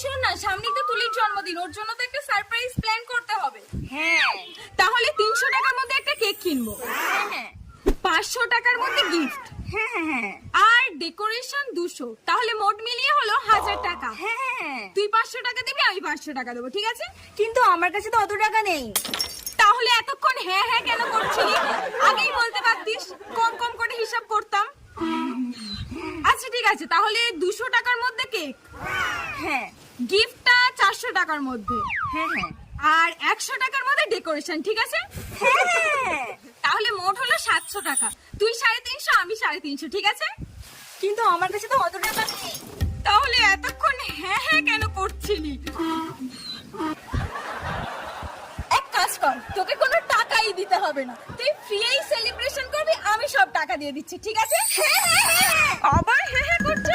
শোন না, সামনেই তো তুলির জন্মদিন, ওর জন্য তো একটা সারপ্রাইজ প্ল্যান করতে হবে। হ্যাঁ তাহলে 300 টাকার মধ্যে একটা কেক কিনবো, হ্যাঁ 500 টাকার মধ্যে গিফট, হ্যাঁ হ্যাঁ আর ডেকোরেশন 200। তাহলে মোট মিলিয়ে হলো 1000 টাকা। হ্যাঁ। তুই 500 টাকা দিবি, আমি 500 টাকা দেবো, ঠিক আছে? কিন্তু আমার কাছে তো অত টাকা নেই। তাহলে এতক্ষণ হ্যাঁ হ্যাঁ কেন করছিলি? আগেই বলতে পারতিস, কম কম করে হিসাব করতাম। আচ্ছা ঠিক আছে, তাহলে 200 টাকার মধ্যে কেক, হ্যাঁ গিফটটা 400 টাকার মধ্যে, হ্যাঁ হ্যাঁ আর 100 টাকার মধ্যে ডেকোরেশন, ঠিক আছে? হ্যাঁ। তাহলে মোট হলো 700 টাকা। তুই 350, আমি 350, ঠিক আছে? কিন্তু আমার কাছে তো অত টাকা নেই। তাহলে এতক্ষণ হ্যাঁ হ্যাঁ কেন করছিলি? এক কাজ কর, তোকে কোনো টাকাই দিতে হবে না, তুই ফ্রিই সেলিব্রেশন করবি, আমি সব টাকা দিয়ে দিচ্ছি, ঠিক আছে? আবার হ্যাঁ হ্যাঁ করছে।